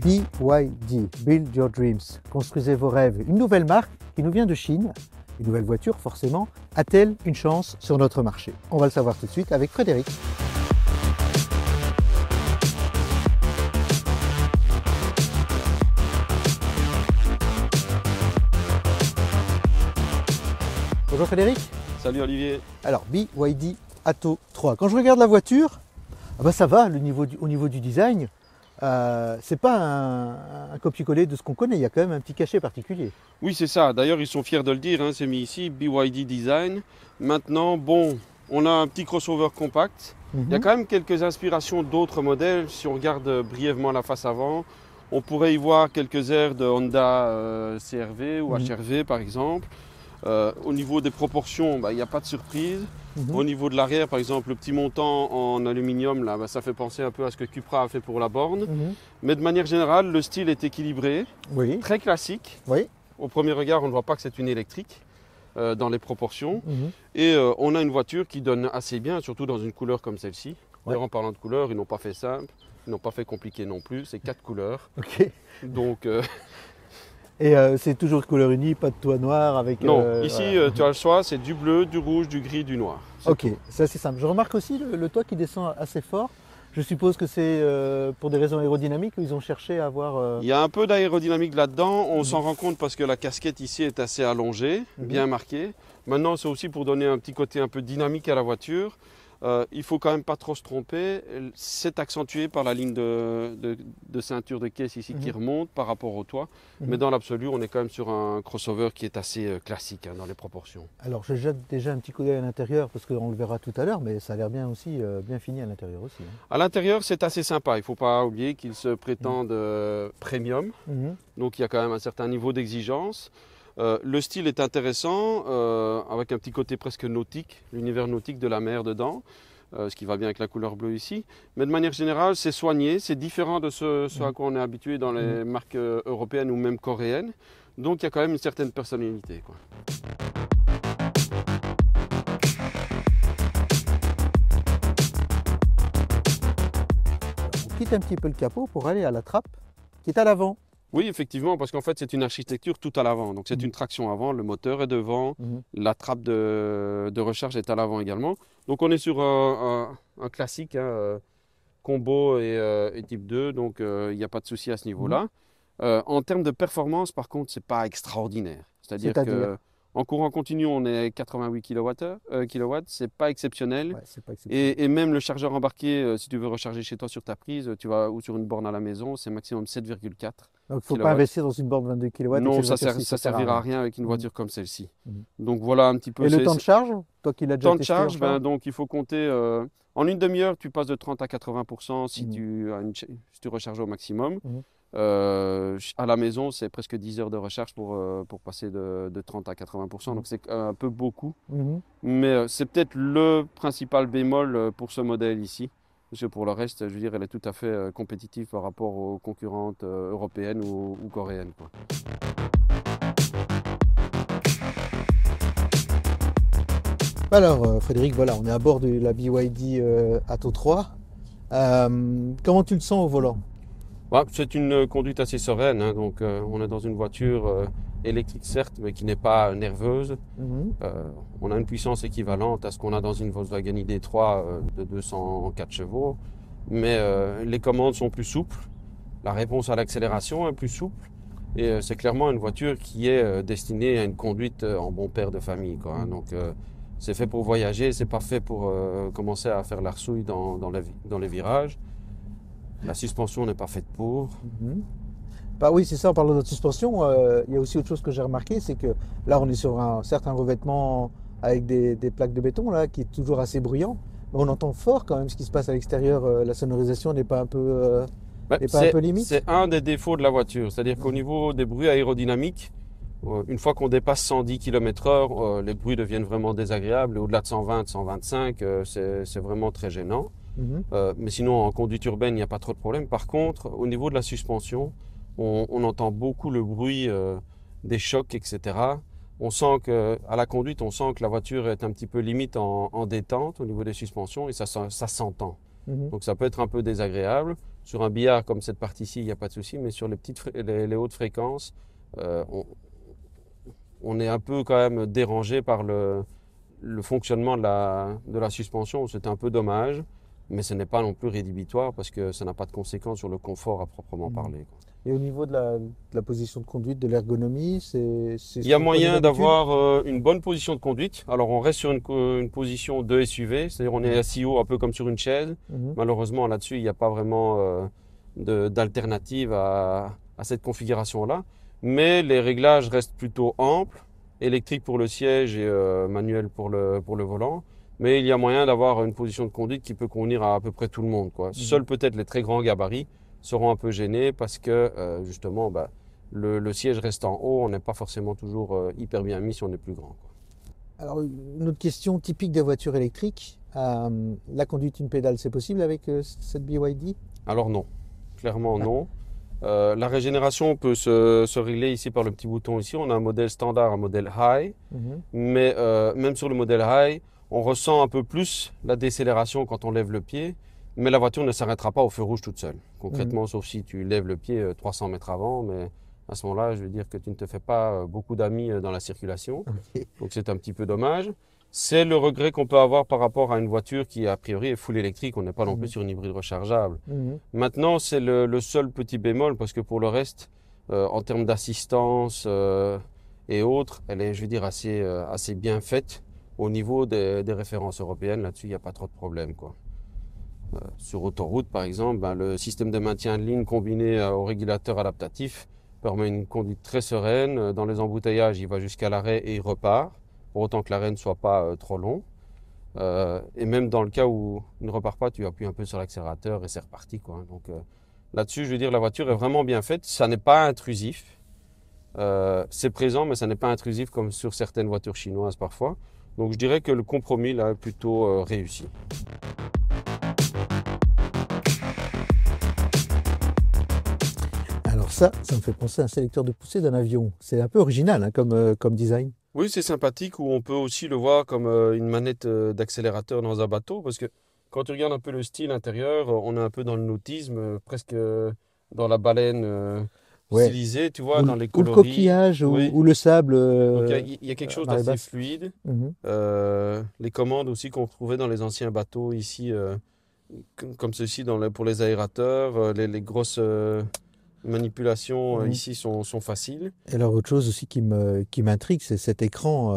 BYD, Build Your Dreams, construisez vos rêves. Une nouvelle marque qui nous vient de Chine, une nouvelle voiture forcément, a-t-elle une chance sur notre marché? On va le savoir tout de suite avec Frédéric. Bonjour Frédéric. Salut Olivier. Alors BYD Atto 3, quand je regarde la voiture, ça va au niveau du design. C'est pas un copier-coller de ce qu'on connaît, il y a quand même un petit cachet particulier. Oui, c'est ça. D'ailleurs, ils sont fiers de le dire, hein, c'est mis ici, BYD Design. Maintenant, bon, on a un petit crossover compact. Il y a quand même quelques inspirations d'autres modèles. Si on regarde brièvement la face avant, on pourrait y voir quelques airs de Honda CR-V ou HR-V par exemple. Au niveau des proportions, il n'y a pas de surprise. Au niveau de l'arrière, par exemple, le petit montant en aluminium, là, ça fait penser un peu à ce que Cupra a fait pour la borne. Mais de manière générale, le style est équilibré, très classique. Au premier regard, on ne voit pas que c'est une électrique dans les proportions. Et on a une voiture qui donne assez bien, surtout dans une couleur comme celle-ci. D'ailleurs, en parlant de couleur, ils n'ont pas fait simple, ils n'ont pas fait compliqué non plus. C'est 4 couleurs. Donc... Et c'est toujours couleur unie, pas de toit noir avec... Non, ici tu as le choix, c'est du bleu, du rouge, du gris, du noir. Ok, c'est assez simple. Je remarque aussi le toit qui descend assez fort. Je suppose que c'est pour des raisons aérodynamiques où ils ont cherché à avoir... Il y a un peu d'aérodynamique là-dedans, on s'en rend compte parce que la casquette ici est assez allongée, bien marquée. Maintenant c'est aussi pour donner un petit côté un peu dynamique à la voiture. Il ne faut quand même pas trop se tromper, c'est accentué par la ligne de ceinture de caisse ici qui remonte par rapport au toit, mais dans l'absolu on est quand même sur un crossover qui est assez classique dans les proportions. Alors je jette déjà un petit coup d'œil à l'intérieur parce qu'on le verra tout à l'heure, mais ça a l'air bien aussi, bien fini à l'intérieur aussi. À l'intérieur c'est assez sympa, il ne faut pas oublier qu'ils se prétendent premium, donc il y a quand même un certain niveau d'exigence. Le style est intéressant, avec un petit côté presque nautique, l'univers nautique de la mer dedans, ce qui va bien avec la couleur bleue ici. Mais de manière générale, c'est soigné, c'est différent de ce à quoi on est habitué dans les marques européennes ou même coréennes. Donc il y a quand même une certaine personnalité, quoi. On quitte un petit peu le capot pour aller à la trappe qui est à l'avant. Oui, effectivement, parce qu'en fait, c'est une architecture tout à l'avant. Donc, c'est une traction avant, le moteur est devant, la trappe de recharge est à l'avant également. Donc, on est sur un classique, combo et type 2, donc il n'y a pas de souci à ce niveau-là. En termes de performance, par contre, ce n'est pas extraordinaire. C'est-à-dire qu'en courant continu, on est 88 kW, c'est pas exceptionnel. Ouais, c'est pas exceptionnel. Et même le chargeur embarqué, si tu veux recharger chez toi sur ta prise, ou sur une borne à la maison, c'est maximum 7,4. Donc il ne faut pas investir dans une borne 22 kW. Non, ça ne servira à rien avec une voiture comme celle-ci. Donc voilà un petit peu. Et le temps de charge, toi qui l'as déjà testé? Temps de charge, donc il faut compter, en une demi-heure, tu passes de 30 à 80% si tu recharges au maximum. À la maison, c'est presque 10 heures de recharge pour passer de 30 à 80%, donc c'est un peu beaucoup. Mais c'est peut-être le principal bémol pour ce modèle ici. Parce que pour le reste, je veux dire, elle est tout à fait compétitive par rapport aux concurrentes européennes ou coréennes, quoi. Alors Frédéric, voilà, on est à bord de la BYD Atto 3. Comment tu le sens au volant? C'est une conduite assez sereine, hein, donc on est dans une voiture électrique certes, mais qui n'est pas nerveuse. On a une puissance équivalente à ce qu'on a dans une Volkswagen ID3 de 204 chevaux, mais les commandes sont plus souples, la réponse à l'accélération est plus souple, et c'est clairement une voiture qui est destinée à une conduite en bon père de famille, quoi, hein. Donc c'est fait pour voyager, c'est pas fait pour commencer à faire l'arsouille dans les virages. La suspension n'est pas faite pour. Oui, c'est ça, en parlant de suspension, il y a aussi autre chose que j'ai remarqué, c'est que là on est sur un certain revêtement avec des plaques de béton là, qui est toujours assez bruyant. Mais on entend fort quand même ce qui se passe à l'extérieur, la sonorisation n'est pas un peu, un peu limite. C'est un des défauts de la voiture, c'est-à-dire qu'au niveau des bruits aérodynamiques, une fois qu'on dépasse 110 km/h, les bruits deviennent vraiment désagréables, et au-delà de 120, 125, c'est vraiment très gênant. Mais sinon, en conduite urbaine, il n'y a pas trop de problème. Par contre, au niveau de la suspension, on entend beaucoup le bruit des chocs, etc. On sent à la conduite, on sent que la voiture est un petit peu limite en détente au niveau des suspensions, et ça s'entend. Donc ça peut être un peu désagréable. Sur un billard comme cette partie-ci, il n'y a pas de souci, mais sur les hautes fréquences, euh, on, on est un peu quand même dérangé par le fonctionnement de la suspension. C'est un peu dommage, mais ce n'est pas non plus rédhibitoire parce que ça n'a pas de conséquences sur le confort à proprement parler, quoi. Et au niveau de la position de conduite, de l'ergonomie, c'est Il y a ce qu'on connaît moyen d'habitude? d'avoir une bonne position de conduite. Alors on reste sur une position de SUV, c'est-à-dire on est assis haut un peu comme sur une chaise. Mhm. Malheureusement là-dessus, il n'y a pas vraiment d'alternative à cette configuration-là. Mais les réglages restent plutôt amples, électrique pour le siège et manuel pour le volant. Mais il y a moyen d'avoir une position de conduite qui peut convenir à peu près tout le monde, quoi. Seuls peut-être les très grands gabarits seront un peu gênés parce que justement le siège reste en haut, on n'est pas forcément toujours hyper bien mis si on est plus grand, quoi. Alors, une autre question typique des voitures électriques, la conduite une pédale, c'est possible avec cette BYD? Alors non, clairement Ah. non. La régénération peut se régler ici par le petit bouton ici. On a un modèle standard, un modèle high, Mhm. mais même sur le modèle high, on ressent un peu plus la décélération quand on lève le pied, mais la voiture ne s'arrêtera pas au feu rouge toute seule. Concrètement, sauf si tu lèves le pied 300 mètres avant, mais à ce moment-là, je veux dire que tu ne te fais pas beaucoup d'amis dans la circulation. Ok. Donc c'est un petit peu dommage. C'est le regret qu'on peut avoir par rapport à une voiture qui, a priori, est full électrique. On n'est pas non plus sur une hybride rechargeable. Mhm. Maintenant, c'est le seul petit bémol parce que pour le reste, en termes d'assistance et autres, elle est, je veux dire, assez bien faite au niveau des références européennes. Là-dessus, il n'y a pas trop de problème, quoi. Sur autoroute, par exemple, ben, le système de maintien de ligne combiné au régulateur adaptatif permet une conduite très sereine. Dans les embouteillages, il va jusqu'à l'arrêt et il repart, pour autant que l'arrêt ne soit pas trop long. Et même dans le cas où il ne repart pas, tu appuies un peu sur l'accélérateur et c'est reparti, quoi. Donc là-dessus, je veux dire, la voiture est vraiment bien faite. Ça n'est pas intrusif. C'est présent, mais ça n'est pas intrusif comme sur certaines voitures chinoises parfois. Donc je dirais que le compromis là est plutôt réussi. Alors ça me fait penser à un sélecteur de poussée d'un avion. C'est un peu original hein, comme design. Oui, c'est sympathique, ou on peut aussi le voir comme une manette d'accélérateur dans un bateau, parce que quand tu regardes un peu le style intérieur, on est un peu dans le nautisme, presque dans la baleine Ouais. stylisée, tu vois, dans les Ou le coloris. coquillage Oui. ou le sable Donc il y a quelque chose marée d'assez basse. fluide. Mhm. Les commandes aussi qu'on retrouvait dans les anciens bateaux ici, comme ceci pour les aérateurs, les grosses manipulations Mhm. ici sont faciles. Et alors autre chose aussi qui m'intrigue, c'est cet écran.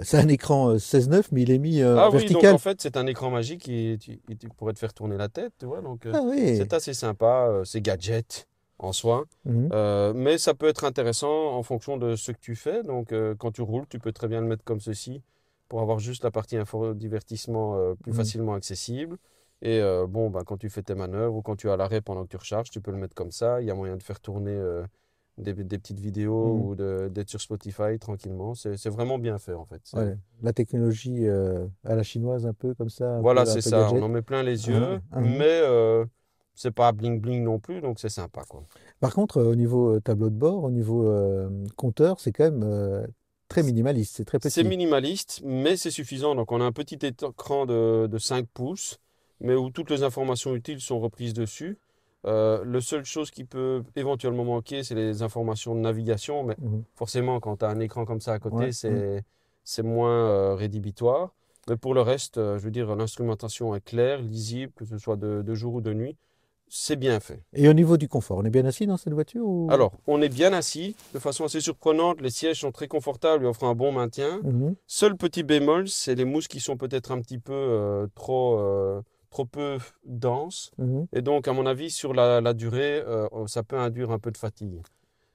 C'est un écran 16:9, mais il est mis Ah oui, donc en vertical. fait c'est un écran magique et tu pourrais te faire tourner la tête, tu vois. Donc Ah oui. c'est assez sympa, c'est gadget en soi. Mhm. Mais ça peut être intéressant en fonction de ce que tu fais. Donc quand tu roules, tu peux très bien le mettre comme ceci pour avoir juste la partie info-divertissement plus Mhm. facilement accessible. Et bon, bah, quand tu fais tes manœuvres ou quand tu es à l'arrêt pendant que tu recharges, tu peux le mettre comme ça. Il y a moyen de faire tourner des petites vidéos Mhm. ou d'être sur Spotify tranquillement. C'est vraiment bien fait en fait. Ouais. La technologie à la chinoise un peu comme ça, Voilà, un c'est peu ça. On gadget. en met plein les Mhm. yeux, Mhm. mais c'est pas bling bling non plus, donc c'est sympa, quoi. Par contre, au niveau tableau de bord, au niveau compteur, c'est quand même très minimaliste, c'est très C'est petit. minimaliste, mais c'est suffisant. Donc on a un petit écran de 5 pouces, mais où toutes les informations utiles sont reprises dessus. La seule chose qui peut éventuellement manquer, c'est les informations de navigation, mais Mhm. forcément, quand tu as un écran comme ça à Ouais. côté, Mhm. c'est moins rédhibitoire. Mais pour le reste, je veux dire, l'instrumentation est claire, lisible, que ce soit de jour ou de nuit. C'est bien fait. Et au niveau du confort, on est bien assis dans cette voiture ou... Alors, on est bien assis, de façon assez surprenante. Les sièges sont très confortables et offrent un bon maintien. Mhm. Seul petit bémol, c'est les mousses qui sont peut-être un petit peu trop peu denses. Mhm. Et donc, à mon avis, sur la durée, ça peut induire un peu de fatigue.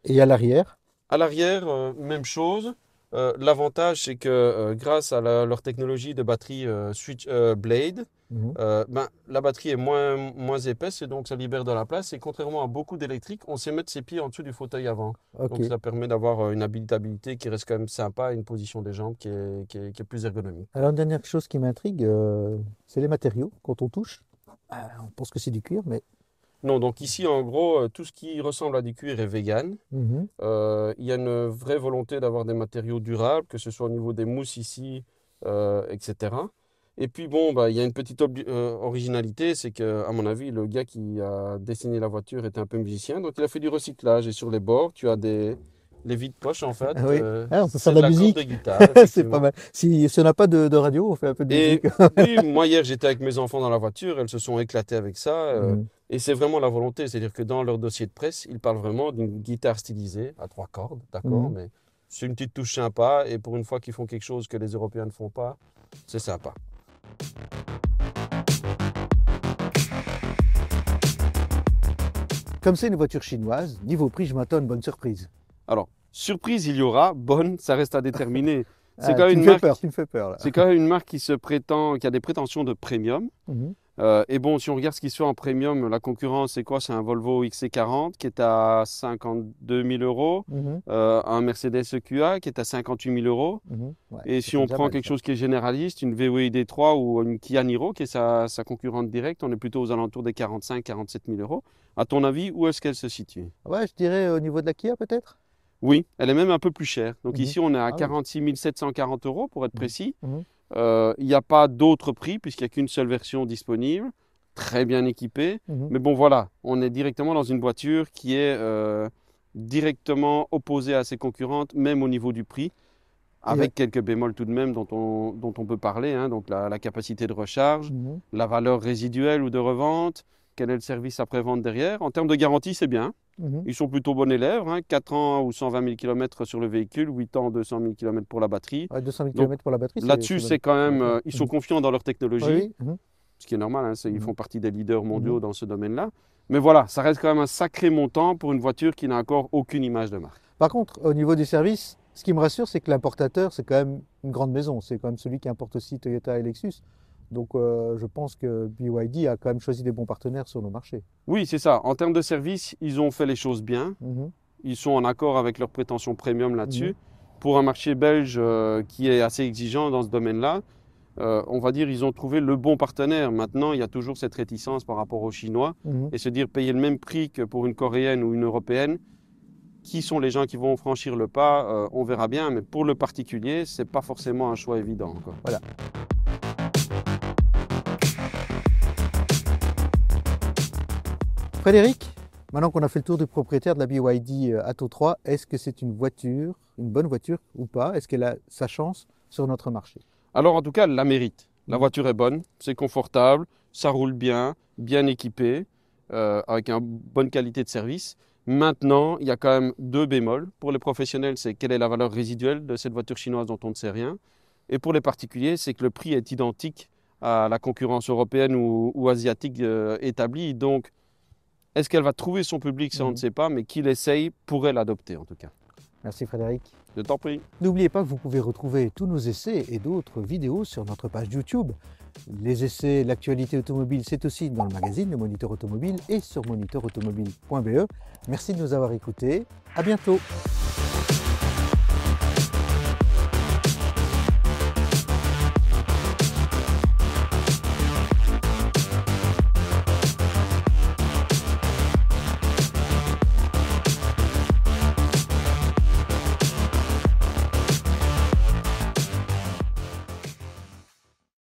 Et à l'arrière? À l'arrière, même chose. L'avantage, c'est que grâce à leur technologie de batterie Switch Blade, Mhm. la batterie est moins épaisse et donc ça libère de la place. Et contrairement à beaucoup d'électriques, on sait mettre ses pieds en dessous du fauteuil avant. Ok. Donc ça permet d'avoir une habitabilité qui reste quand même sympa et une position des jambes qui est plus ergonomique. Alors, une dernière chose qui m'intrigue, c'est les matériaux. Quand on touche, on pense que c'est du cuir, mais... Non, donc ici en gros, tout ce qui ressemble à du cuir est vegan. Mhm. Il y a une vraie volonté d'avoir des matériaux durables, que ce soit au niveau des mousses ici, etc. Et puis bon, bah, il y a une petite originalité, c'est que, à mon avis, le gars qui a dessiné la voiture était un peu musicien, donc il a fait du recyclage. Et sur les bords, tu as les vides-poches en fait. Ah oui, ah, on peut faire C'est de de la la corde de musique. guitare, C'est pas effectivement. mal. Si on n'a pas de radio, on fait un peu de Et musique. oui, moi hier, j'étais avec mes enfants dans la voiture, elles se sont éclatées avec ça. Mhm. Et c'est vraiment la volonté, c'est-à-dire que dans leur dossier de presse, ils parlent vraiment d'une guitare stylisée à 3 cordes, d'accord, Mhm. mais c'est une petite touche sympa. Et pour une fois qu'ils font quelque chose que les Européens ne font pas, c'est sympa. Comme c'est une voiture chinoise, niveau prix, je m'attends à une bonne surprise. Alors, surprise, il y aura, bonne, ça reste à déterminer. C'est Ah, quand tu même me une fais marque, peur, tu me fais peur là. c'est quand même une marque qui se prétend, qui a des prétentions de premium. Mhm. Et bon, si on regarde ce qui se fait en premium, la concurrence, c'est quoi? C'est un Volvo XC40 qui est à 52 000 euros, Mhm. un Mercedes EQA qui est à 58 000 euros. Mhm. Ouais, Et ça si fait on déjà prend mal, quelque ça. chose qui est généraliste, une VW ID3 ou une Kia Niro, qui est sa concurrente directe, on est plutôt aux alentours des 45 000 à 47 000 euros. À ton avis, où est-ce qu'elle se situe? Ouais, je dirais au niveau de la Kia peut-être. Oui, elle est même un peu plus chère. Donc Mhm. ici, on est à Ah oui. 46 740 euros pour être Mhm. précis. Mhm. Il n'y a pas d'autre prix puisqu'il n'y a qu'une seule version disponible, très bien équipée. Mhm. Mais bon, voilà, on est directement dans une voiture qui est directement opposée à ses concurrentes, même au niveau du prix, Et, avec quelques bémols tout de même dont on peut parler, hein. Donc la capacité de recharge, mhm. la valeur résiduelle ou de revente, quel est le service après-vente derrière. En termes de garantie, c'est bien. Mhm. Ils sont plutôt bons élèves, hein, 4 ans ou 120 000 km sur le véhicule, 8 ans, 200 000 km pour la batterie. Ouais, 200 000 Donc km pour la batterie, là-dessus, bonne. c'est quand C'est même, d'accord. ils sont Mhm. confiants dans leur Oui, technologie, oui. Mhm. ce qui est normal, hein, ils Mhm. font partie des leaders mondiaux Mhm. dans ce domaine-là. Mais voilà, ça reste quand même un sacré montant pour une voiture qui n'a encore aucune image de marque. Par contre, au niveau du service, ce qui me rassure, c'est que l'importateur, c'est quand même une grande maison. C'est quand même celui qui importe aussi Toyota et Lexus. Donc, je pense que BYD a quand même choisi des bons partenaires sur nos marchés. Oui, c'est ça. En termes de service, ils ont fait les choses bien. Mhm. Ils sont en accord avec leurs prétentions premium là-dessus. Mhm. Pour un marché belge qui est assez exigeant dans ce domaine-là, on va dire ils ont trouvé le bon partenaire. Maintenant, il y a toujours cette réticence par rapport aux Chinois Mhm. et se dire payer le même prix que pour une Coréenne ou une Européenne. Qui sont les gens qui vont franchir le pas, on verra bien, mais pour le particulier, c'est pas forcément un choix évident, quoi. Voilà. Frédéric, maintenant qu'on a fait le tour du propriétaire de la BYD Atto 3, est-ce que c'est une voiture, une bonne voiture ou pas? Est-ce qu'elle a sa chance sur notre marché? Alors en tout cas, elle la mérite. La Mhm. voiture est bonne, c'est confortable, ça roule bien, bien équipé, avec une bonne qualité de service. Maintenant, il y a quand même deux bémols. Pour les professionnels, c'est quelle est la valeur résiduelle de cette voiture chinoise dont on ne sait rien. Et pour les particuliers, c'est que le prix est identique à la concurrence européenne ou asiatique établie. Donc, est-ce qu'elle va trouver son public? Ça, on ne Mhm. sait pas, mais qui l'essaye pourrait l'adopter en tout cas. Merci Frédéric. Je t'en prie. N'oubliez pas que vous pouvez retrouver tous nos essais et d'autres vidéos sur notre page YouTube. Les essais, l'actualité automobile, c'est aussi dans le magazine Le Moniteur Automobile et sur moniteurautomobile.be. Merci de nous avoir écoutés. À bientôt.